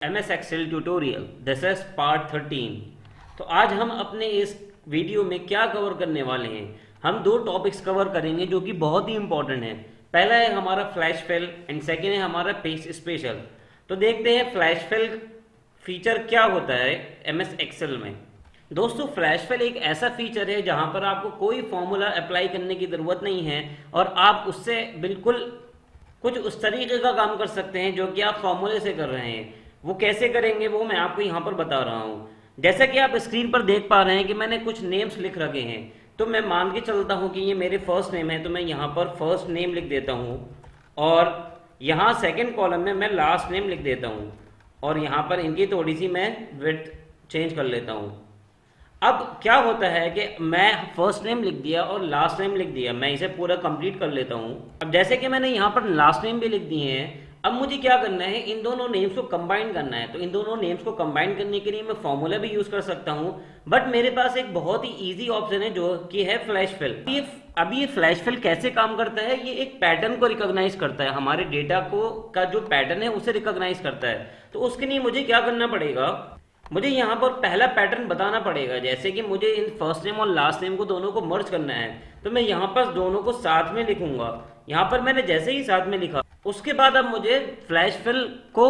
MS Excel tutorial this is part 13। तो आज हम अपने इस वीडियो में क्या कवर करने वाले हैं। हम दो टॉपिक्स कवर करेंगे जो कि बहुत ही इंपॉर्टेंट है। पहला है हमारा फ्लैश फिल एंड सेकेंड है हमारा पेज स्पेशल। तो देखते हैं फ्लैश फिल फीचर क्या होता है MS एक्सेल में। दोस्तों, फ्लैश फिल एक ऐसा फीचर है जहां पर आपको कोई फॉर्मूला अप्लाई करने की ज़रूरत नहीं है और आप उससे बिल्कुल कुछ उस तरीके का काम कर सकते हैं जो कि आप फॉर्मूले से कर रहे हैं। वो कैसे करेंगे वो मैं आपको यहाँ पर बता रहा हूँ। जैसा कि आप स्क्रीन पर देख पा रहे हैं कि मैंने कुछ नेम्स लिख रखे हैं। तो मैं मान के चलता हूँ कि ये मेरे फर्स्ट नेम है, तो मैं यहाँ पर फर्स्ट नेम लिख देता हूँ और यहाँ सेकंड कॉलम में मैं लास्ट नेम लिख देता हूँ और यहाँ पर इनकी थोड़ी सी मैं विड्थ चेंज कर लेता हूँ। अब क्या होता है कि मैं फर्स्ट नेम लिख दिया और लास्ट नेम लिख दिया, मैं इसे पूरा कंप्लीट कर लेता हूँ। अब जैसे कि मैंने यहाँ पर लास्ट नेम भी लिख दिए हैं, अब मुझे क्या करना है, इन दोनों नेम्स को कंबाइन करना है। तो इन दोनों नेम्स को कंबाइन करने के लिए मैं फॉर्मूला भी यूज़ कर सकता हूँ, बट मेरे पास एक बहुत ही ईजी ऑप्शन है जो कि है फ्लैश फिल। ये फ्लैश फिल कैसे काम करता है, ये एक पैटर्न को रिकॉग्नाइज करता है, हमारे डेटा को का जो पैटर्न है उसे रिकॉग्नाइज करता है। तो उसके लिए मुझे क्या करना पड़ेगा, मुझे यहाँ पर पहला पैटर्न बताना पड़ेगा। जैसे कि मुझे इन फर्स्ट नेम और लास्ट नेम को दोनों को मर्ज करना है, तो मैं यहाँ पर दोनों को साथ में लिखूंगा। यहाँ पर मैंने जैसे ही साथ में लिखा, उसके बाद अब मुझे फ्लैश फिल को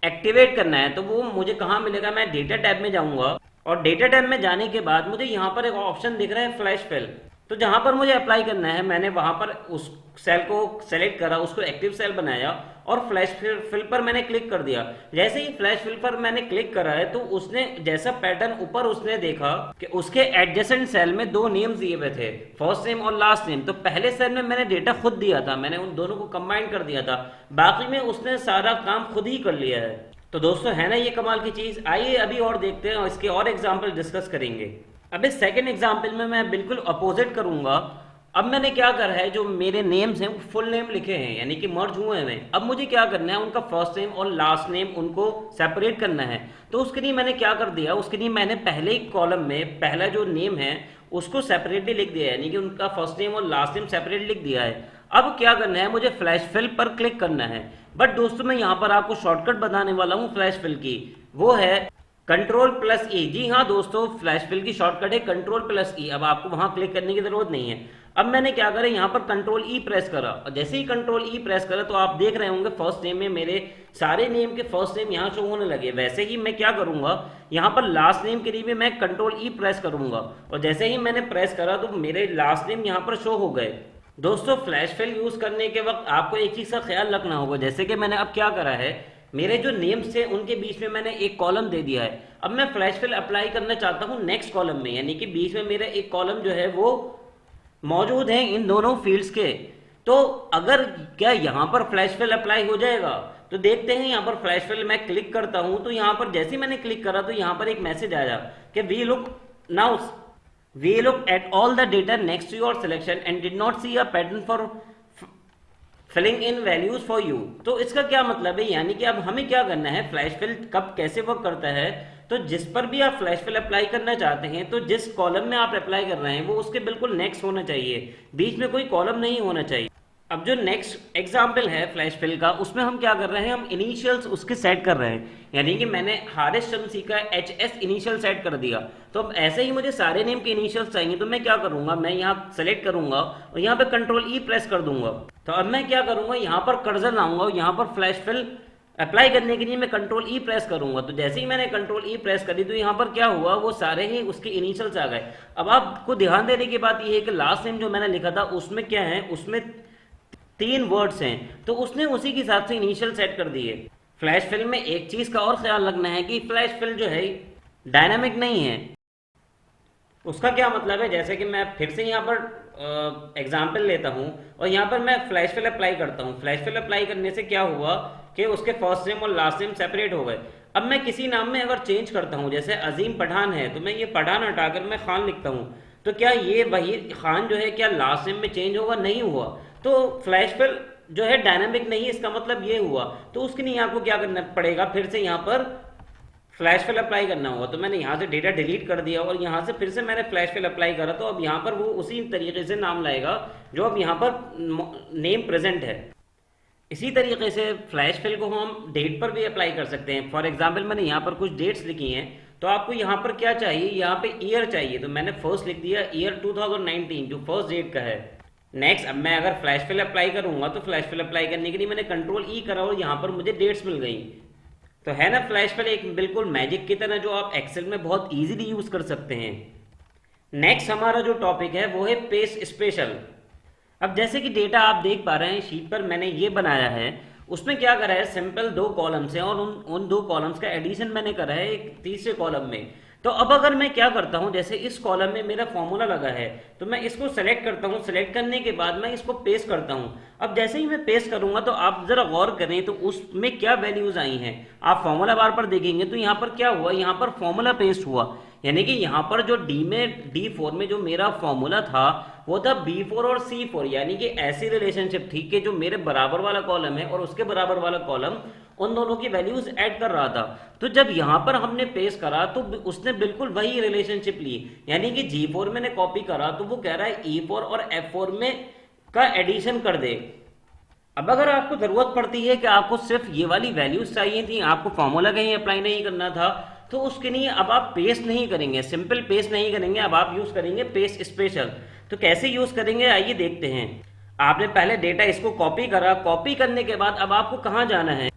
एक्टिवेट करना है। तो वो मुझे कहाँ मिलेगा, मैं डेटा टैब में जाऊँगा और डेटा टैब में जाने के बाद मुझे यहाँ पर एक ऑप्शन दिख रहा है फ्लैश फिल। तो जहाँ पर मुझे अप्लाई करना है, मैंने वहाँ पर उस सेल को सेलेक्ट करा, उसको एक्टिव सेल बनाया और फ्लैश फिल पर मैंने क्लिक कर दिया। जैसे ही फ्लैश फिल पर मैंने क्लिक करा है तो उसने जैसा पैटर्न ऊपर उसने देखा कि उसके एडजेसेंट सेल में दो नेम्स दिए हुए थे, फर्स्ट नेम और लास्ट नेम। तो पहले सेल में मैंने डेटा खुद दिया था, मैंने उन दोनों को कंबाइन कर दिया था, बाकी में उसने सारा काम खुद ही कर लिया है। तो दोस्तों, है ना ये कमाल की चीज़। आइए अभी और देखते हैं और इसके और एग्जाम्पल डिस्कस करेंगे। अब इस सेकेंड एग्जाम्पल में मैं बिल्कुल अपोजिट करूंगा। अब मैंने क्या करा है, जो मेरे नेम्स हैं वो फुल नेम लिखे हैं, यानी कि मर्ज हुए हैं। अब मुझे क्या करना है, उनका फर्स्ट नेम और लास्ट नेम उनको सेपरेट करना है। तो उसके लिए मैंने क्या कर दिया, उसके लिए मैंने पहले ही कॉलम में पहला जो नेम है उसको सेपरेटली लिख दिया है, यानी कि उनका फर्स्ट नेम और लास्ट नेम सेपरेट लिख दिया है। अब क्या करना है, मुझे फ्लैश फिल पर क्लिक करना है। बट दोस्तों, मैं यहाँ पर आपको शॉर्टकट बताने वाला हूँ फ्लैश फिल की, वो है Ctrl+E। जी हाँ दोस्तों, फ्लैश फिल की शॉर्टकट है Ctrl+E। अब आपको वहां क्लिक करने की जरूरत नहीं है। अब मैंने क्या करा, यहाँ पर Ctrl+E प्रेस करा और जैसे ही Ctrl+E प्रेस करा तो आप देख रहे होंगे फर्स्ट नेम में मेरे सारे नेम के फर्स्ट नेम यहाँ शो होने लगे। वैसे ही मैं क्या करूंगा, यहाँ पर लास्ट नेम के लिए भी मैं Ctrl+E प्रेस करूंगा और जैसे ही मैंने प्रेस करा तो मेरे लास्ट नेम यहाँ पर शो हो गए। दोस्तों, फ्लैश फिल यूज करने के वक्त आपको एक चीज का ख्याल रखना होगा। जैसे कि मैंने अब क्या करा है, मेरे जो नेम्स थे उनके बीच में मैंने एक कॉलम दे दिया है। अब मैं फ्लैश फिल अप्लाई करना चाहता हूँ नेक्स्ट कॉलम में, यानी कि बीच में मेरा एक कॉलम जो है वो मौजूद है इन दोनों फील्ड्स के। तो अगर क्या यहाँ पर फ्लैश फिल अप्लाई हो जाएगा, तो देखते हैं। यहाँ पर फ्लैश फिल मैं क्लिक करता हूँ तो यहाँ पर जैसे ही मैंने क्लिक करा तो यहाँ पर एक मैसेज आया कि we look at all the data next to your selection and did not see a pattern for filling in values for you. तो इसका क्या मतलब है, यानी कि अब हमें क्या करना है, फ्लैश फिल कब कैसे वर्क करता है, तो जिस पर भी आप फ्लैश फिल अप्लाई करना चाहते हैं तो जिस कॉलम में आप अप्लाई कर रहे हैं वो उसके बिल्कुल नेक्स्ट होना चाहिए, बीच में कोई कॉलम नहीं होना चाहिए। अब जो नेक्स्ट एग्जाम्पल है फ्लैश फिल का, उसमें हम क्या कर रहे हैं, हम इनिशियल्स उसके सेट कर रहे हैं। यानी कि मैंने हारिस शमसी का HS इनिशियल सेट कर दिया। तो अब ऐसे ही मुझे सारे नेम के इनिशियल्स चाहिए, तो मैं क्या करूंगा, मैं यहाँ सेलेक्ट करूंगा और यहाँ पे Ctrl+E प्रेस कर दूंगा। तो अब मैं क्या करूंगा, यहाँ पर कर्सर लाऊंगा और यहाँ पर फ्लैश फिल अप्लाई करने के लिए मैं Ctrl+E प्रेस करूंगा। तो जैसे ही मैंने Ctrl+E प्रेस करी तो यहाँ पर क्या हुआ, वो सारे ही उसके इनिशियल्स आ गए। अब आपको ध्यान देने की बात यह है कि लास्ट नेम जो मैंने लिखा था उसमें क्या है, उसमें 3 वर्ड्स हैं, तो उसने उसी के हिसाब से इनिशियल सेट कर दिए। फ्लैश फिल में एक चीज का और ख्याल रखना है कि फ्लैश फिल जो है डायनामिक नहीं है। उसका क्या मतलब है, जैसे कि मैं फिर से यहाँ पर एग्जाम्पल लेता हूँ और यहाँ पर मैं फ्लैश फिल अप्लाई करता हूँ। फ्लैश फिल अप्लाई करने से क्या हुआ कि उसके फर्स्ट नेम और लास्ट नेम सेपरेट हो गए। अब मैं किसी नाम में अगर चेंज करता हूँ, जैसे अजीम पठान है, तो मैं ये पठान हटाकर मैं खान लिखता हूँ, तो क्या ये वही खान जो है क्या लास्ट नेम में चेंज होगा, नहीं हुआ। तो फ्लैश फिल जो है डायनामिक नहीं है, इसका मतलब ये हुआ। तो उसके लिए आपको क्या करना पड़ेगा, फिर से यहाँ पर फ्लैश फिल अप्लाई करना होगा। तो मैंने यहाँ से डेटा डिलीट कर दिया और यहाँ से फिर से मैंने फ्लैश फिल अप्लाई करा, तो अब यहाँ पर वो उसी तरीके से नाम लाएगा जो अब यहाँ पर नेम प्रेजेंट है। इसी तरीके से फ्लैश फिल को हम डेट पर भी अप्लाई कर सकते हैं। फॉर एग्जांपल मैंने यहाँ पर कुछ डेट्स लिखी हैं, तो आपको यहाँ पर क्या चाहिए, यहाँ पे ईयर चाहिए, तो मैंने फर्स्ट लिख दिया ईयर 2019 जो फर्स्ट डेट का है। नेक्स्ट अब मैं अगर फ्लैश फिल अप्लाई करूंगा तो फ्लैश फिल अप्लाई करने के लिए मैंने कंट्रोल ई करा और यहाँ पर मुझे डेट्स मिल गई। तो है ना फ्लैश फिल एक बिल्कुल मैजिक की तरह जो आप एक्सेल में बहुत ईजिली यूज कर सकते हैं। नेक्स्ट हमारा जो टॉपिक है वो है पेज स्पेशल। अब जैसे कि डेटा आप देख पा रहे हैं शीट पर मैंने ये बनाया है, उसमें क्या करा है, सिंपल दो कॉलम्स हैं और उन दो कॉलम्स का एडिशन मैंने करा है एक तीसरे कॉलम में। तो अब अगर मैं क्या करता हूं, जैसे इस कॉलम में मेरा फॉर्मूला लगा है तो मैं इसको सेलेक्ट करता हूं, सेलेक्ट करने के बाद मैं इसको पेस्ट करता हूं। अब जैसे ही मैं पेस्ट करूंगा तो आप जरा गौर करें तो उसमें क्या वैल्यूज आई हैं। आप फॉर्मूला बार पर देखेंगे तो यहाँ पर क्या हुआ, यहाँ पर फॉर्मूला पेस्ट हुआ, यानी कि यहाँ पर जो D4 में जो मेरा फॉर्मूला था वो था B4 और C4, यानी कि ऐसी रिलेशनशिप थी कि जो मेरे बराबर वाला कॉलम है और उसके बराबर वाला कॉलम उन दोनों की वैल्यूज ऐड कर रहा था। तो जब यहाँ पर हमने पेस्ट करा तो उसने बिल्कुल वही रिलेशनशिप ली, यानी कि G4 मैंने कॉपी करा तो वो कह रहा है E4 और F4 में का एडिशन कर दे। अब अगर आपको जरूरत पड़ती है कि आपको सिर्फ ये वाली वैल्यूज चाहिए थी, आपको फॉर्मूला कहीं अप्लाई नहीं करना था, तो उसके लिए अब आप पेस्ट नहीं करेंगे, सिंपल पेस्ट नहीं करेंगे, अब आप यूज करेंगे पेस्ट स्पेशल। तो कैसे यूज करेंगे आइए देखते हैं। आपने पहले डेटा इसको कॉपी करा, कॉपी करने के बाद अब आपको कहाँ जाना है,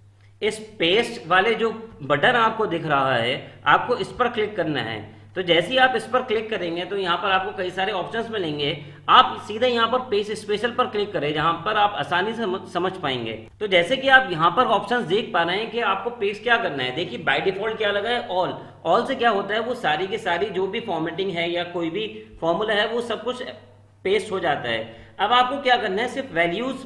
इस पेस्ट वाले जो बटन आपको दिख रहा है आपको इस पर क्लिक करना है। तो जैसे ही आप इस पर क्लिक करेंगे तो यहाँ पर आपको कई सारे ऑप्शंस मिलेंगे, आप सीधे यहाँ पर पेज स्पेशल पर क्लिक करें जहाँ पर आप आसानी से समझ पाएंगे। तो जैसे कि आप यहाँ पर ऑप्शंस देख पा रहे हैं कि आपको पेज क्या करना है, देखिए बाय डिफॉल्ट क्या लगा है ऑल। ऑल से क्या होता है, वो सारी की सारी जो भी फॉर्मेटिंग है या कोई भी फॉर्मूला है वो सब कुछ पेस्ट हो जाता है। अब आपको क्या करना है, सिर्फ वैल्यूज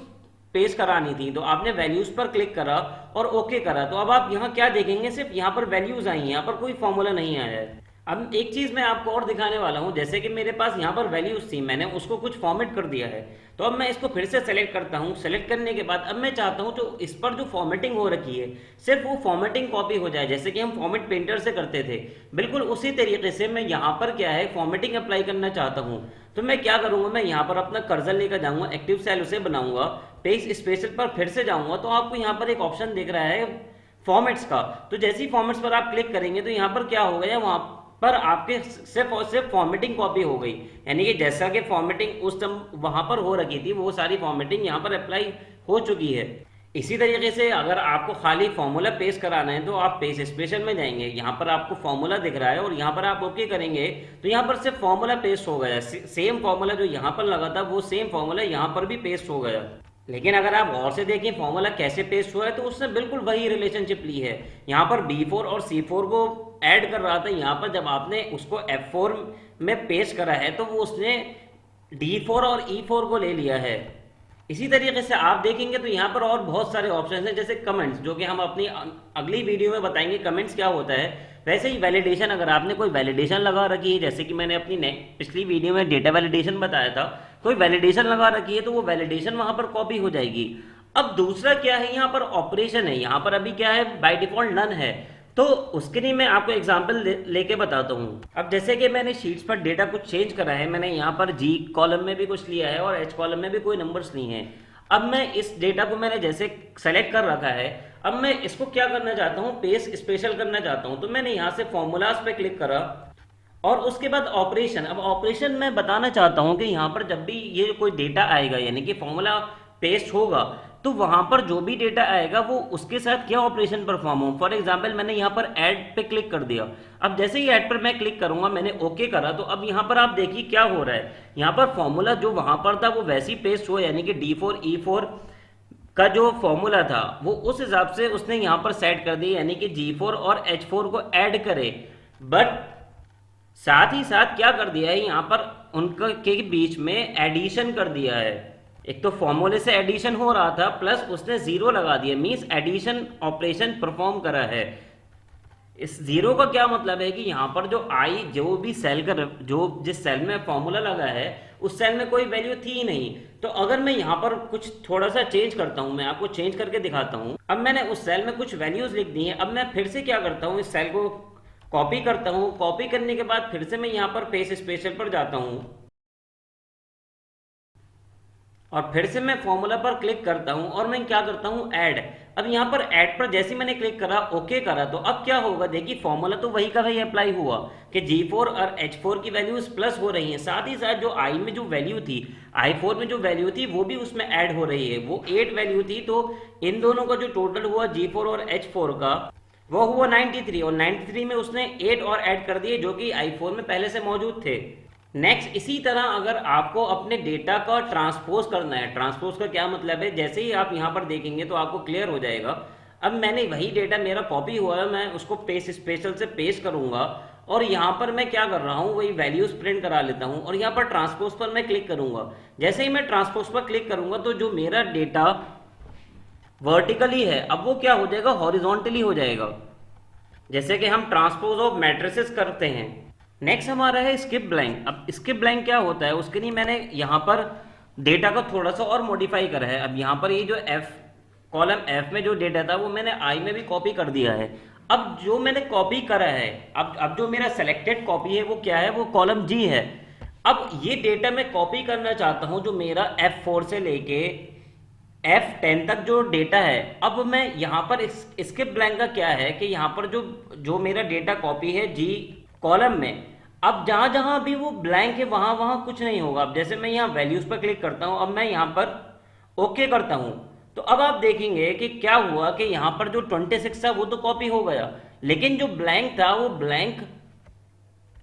पेस्ट करानी थी, तो आपने वैल्यूज पर क्लिक करा और ओके करा। तो अब आप यहाँ क्या देखेंगे, सिर्फ यहाँ पर वैल्यूज आई हैं, यहाँ पर कोई फॉर्मूला नहीं आया है। अब एक चीज मैं आपको और दिखाने वाला हूं, जैसे कि मेरे पास यहाँ पर वैल्यूज थी, मैंने उसको कुछ फॉर्मेट कर दिया है। तो अब मैं इसको फिर से सेलेक्ट करता हूं, सेलेक्ट करने के बाद अब मैं चाहता हूं तो इस पर जो फॉर्मेटिंग हो रखी है सिर्फ वो फॉर्मेटिंग कॉपी हो जाए, जैसे कि हम फॉर्मेट पेंटर से करते थे, बिल्कुल उसी तरीके से मैं यहाँ पर क्या है फॉर्मेटिंग अप्लाई करना चाहता हूँ। तो मैं क्या करूंगा, मैं यहाँ पर अपना कर्सर लेकर जाऊंगा, एक्टिव सेल उसे बनाऊंगा, पेज स्पेशल पर फिर से जाऊंगा, तो आपको यहाँ पर एक ऑप्शन दिख रहा है फॉर्मेट्स का। तो जैसे ही फॉर्मेट्स पर आप क्लिक करेंगे तो यहाँ पर क्या हो गया, वहां पर आपके सिर्फ और सिर्फ फॉर्मेटिंग कॉपी हो गई, यानी कि जैसा कि फॉर्मेटिंग उस टाइम वहां पर हो रखी थी वो सारी फॉर्मेटिंग यहाँ पर अप्लाई हो चुकी है। इसी तरीके से अगर आपको खाली फॉर्मूला पेस्ट कराना है तो आप पेज स्पेशल में जाएंगे, यहाँ पर आपको फॉर्मूला दिख रहा है और यहाँ पर आप ओके करेंगे तो यहाँ पर सिर्फ फॉर्मूला पेस्ट हो गया, सेम फॉर्मूला जो यहाँ पर लगा था वो सेम फॉर्मूला यहाँ पर भी पेस्ट हो गया। लेकिन अगर आप गौर से देखें फॉर्मूला कैसे पेस्ट हुआ है तो उसने बिल्कुल वही रिलेशनशिप ली है, यहाँ पर B4 और C4 को ऐड कर रहा था, यहाँ पर जब आपने उसको F4 में पेस्ट करा है तो वो उसने D4 और E4 को ले लिया है। इसी तरीके से आप देखेंगे तो यहाँ पर और बहुत सारे ऑप्शन हैं, जैसे कमेंट्स, जो कि हम अपनी अगली वीडियो में बताएंगे कमेंट्स क्या होता है। वैसे ही वैलिडेशन, अगर आपने कोई वैलिडेशन लगा रखी है, जैसे कि मैंने अपनी पिछली वीडियो में डेटा वैलिडेशन बताया था, कोई वैलिडेशन लगा रखी है तो वो वैलिडेशन वहां पर कॉपी हो जाएगी। अब दूसरा क्या है, यहाँ पर ऑपरेशन है, यहाँ पर अभी क्या है बाय डिफॉल्ट नन है, तो उसके लिए मैं आपको एग्जांपल लेके बताता हूँ। अब जैसे कि मैंने शीट्स पर डेटा कुछ चेंज करा है, मैंने यहाँ पर G कॉलम में भी कुछ लिया है और H कॉलम में भी कोई नंबर्स नहीं है। अब मैं इस डेटा को मैंने जैसे सेलेक्ट कर रखा है, अब मैं इसको क्या करना चाहता हूँ, पेज स्पेशल करना चाहता हूँ। तो मैंने यहाँ से फॉर्मूलाज पे क्लिक करा और उसके बाद ऑपरेशन। अब ऑपरेशन मैं बताना चाहता हूँ कि यहाँ पर जब भी ये कोई डेटा आएगा यानी कि फॉर्मूला पेस्ट होगा तो वहां पर जो भी डेटा आएगा वो उसके साथ क्या ऑपरेशन परफॉर्म हो। फॉर एग्जांपल मैंने यहाँ पर ऐड पे क्लिक कर दिया, अब जैसे ही ऐड पर मैं क्लिक करूंगा, मैंने ओके करा, तो अब यहाँ पर आप देखिए क्या हो रहा है, यहाँ पर फॉर्मूला जो वहां पर था वो वैसे ही पेस्ट हुआ, यानी कि D4 E4 का जो फॉर्मूला था वो उस हिसाब से उसने यहाँ पर सेट कर दिया, यानी कि G4 और H4 को ऐड करे। बट साथ ही साथ क्या कर दिया है, यहाँ पर उनका के बीच में एडिशन कर दिया है। एक तो फॉर्मूले से एडिशन हो रहा था प्लस उसने जीरो लगा दिया, मींस एडिशन ऑपरेशन परफॉर्म करा है। इस जीरो का क्या मतलब है कि यहाँ पर जो आई जो भी सेल का जो जिस सेल में फॉर्मूला लगा है उस सेल में कोई वैल्यू थी ही नहीं। तो अगर मैं यहाँ पर कुछ थोड़ा सा चेंज करता हूँ, मैं आपको चेंज करके दिखाता हूँ। अब मैंने उस सेल में कुछ वैल्यूज लिख दी हैं, अब मैं फिर से क्या करता हूँ, इस सेल को कॉपी करता हूँ, कॉपी करने के बाद फिर से मैं यहाँ पर पेज स्पेशल पर जाता हूँ। और फिर से मैं फॉर्मूला पर क्लिक करता हूं और मैं क्या करता हूं, ऐड। अब यहां पर ऐड पर जैसे ही मैंने क्लिक करा, ओके करा, तो अब क्या होगा, देखिए फॉर्मूला तो वही का वही अप्लाई हुआ कि G4 और H4 की वैल्यूज प्लस हो रही हैं, साथ ही साथ जो I में जो वैल्यू थी, I4 में जो वैल्यू थी वो भी उसमें ऐड हो रही है, वो 8 वैल्यू थी। तो इन दोनों का जो टोटल हुआ G4 और H4 का, वो हुआ 93, और 93 में उसने 8 और ऐड कर दिए जो कि I4 में पहले से मौजूद थे। नेक्स्ट, इसी तरह अगर आपको अपने डेटा का ट्रांसपोज करना है, ट्रांसपोज का क्या मतलब है, जैसे ही आप यहाँ पर देखेंगे तो आपको क्लियर हो जाएगा। अब मैंने वही डेटा मेरा कॉपी हुआ है, मैं उसको पेस्ट स्पेशल से पेस्ट करूंगा और यहाँ पर मैं क्या कर रहा हूँ, वही वैल्यूज प्रिंट करा लेता हूँ और यहाँ पर ट्रांसपोज पर मैं क्लिक करूंगा। जैसे ही मैं ट्रांसपोज पर क्लिक करूंगा तो जो मेरा डेटा वर्टिकली है, अब वो क्या हो जाएगा, हॉरिजॉन्टली हो जाएगा, जैसे कि हम ट्रांसपोज ऑफ मैट्रिसेस करते हैं। नेक्स्ट हमारा है स्किप ब्लैंक। अब स्किप ब्लैंक क्या होता है, उसके लिए मैंने यहाँ पर डेटा को थोड़ा सा और मॉडिफाई करा है। अब यहाँ पर ये जो एफ कॉलम एफ में जो डेटा था वो मैंने आई में भी कॉपी कर दिया है। अब जो मैंने कॉपी करा है, अब जो मेरा सेलेक्टेड कॉपी है वो क्या है, वो कॉलम जी है। अब ये डेटा मैं कॉपी करना चाहता हूँ जो मेरा F4 से लेके F10 तक जो डेटा है। अब मैं यहाँ पर स्किप ब्लैंक का क्या है कि यहाँ पर जो जो मेरा डेटा कॉपी है जी कॉलम में, अब जहां जहां भी वो ब्लैंक है वहां वहां कुछ नहीं होगा। अब जैसे मैं यहाँ वैल्यूज पर क्लिक करता हूं, अब मैं यहाँ पर ओके करता हूं, तो अब आप देखेंगे कि क्या हुआ कि यहाँ पर जो 26 था वो तो कॉपी हो गया, लेकिन जो ब्लैंक था वो ब्लैंक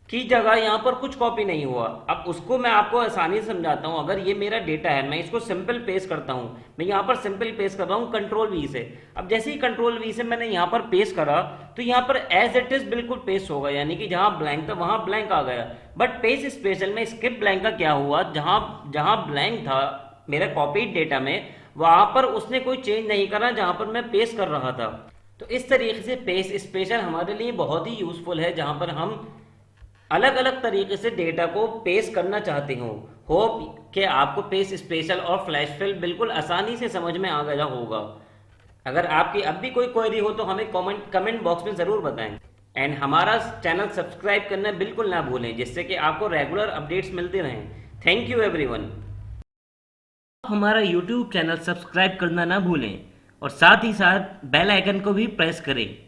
की जगह यहाँ पर कुछ कॉपी नहीं हुआ। अब उसको मैं आपको आसानी से समझाता हूँ। अगर ये मेरा डेटा है, मैं इसको सिंपल पेस्ट करता हूँ, मैं यहाँ पर सिंपल पेस्ट कर रहा हूँ कंट्रोल वी से। अब जैसे ही कंट्रोल वी से मैंने यहाँ पर पेस्ट करा तो यहाँ पर एज इट इज बिल्कुल पेस्ट होगा, यानी कि जहाँ ब्लैंक था वहाँ ब्लैंक आ गया। बट पेस्ट स्पेशल में स्किप ब्लैंक का क्या हुआ, जहाँ जहाँ ब्लैंक था मेरा कॉपी डेटा में, वहाँ पर उसने कोई चेंज नहीं करा जहाँ पर मैं पेस्ट कर रहा था। तो इस तरीके से पेस्ट स्पेशल हमारे लिए बहुत ही यूजफुल है, जहाँ पर हम अलग अलग तरीके से डेटा को पेस्ट करना चाहते हो। होप कि आपको पेस्ट स्पेशल और फ्लैश फिल बिल्कुल आसानी से समझ में आ गया होगा। अगर आपकी अब भी कोई क्वेरी हो तो हमें कमेंट बॉक्स में ज़रूर बताएं। एंड हमारा चैनल सब्सक्राइब करना बिल्कुल ना भूलें, जिससे कि आपको रेगुलर अपडेट्स मिलते रहें। Thank you everyone. हमारा यूट्यूब चैनल सब्सक्राइब करना ना भूलें और साथ ही साथ बेल आइकन को भी प्रेस करें।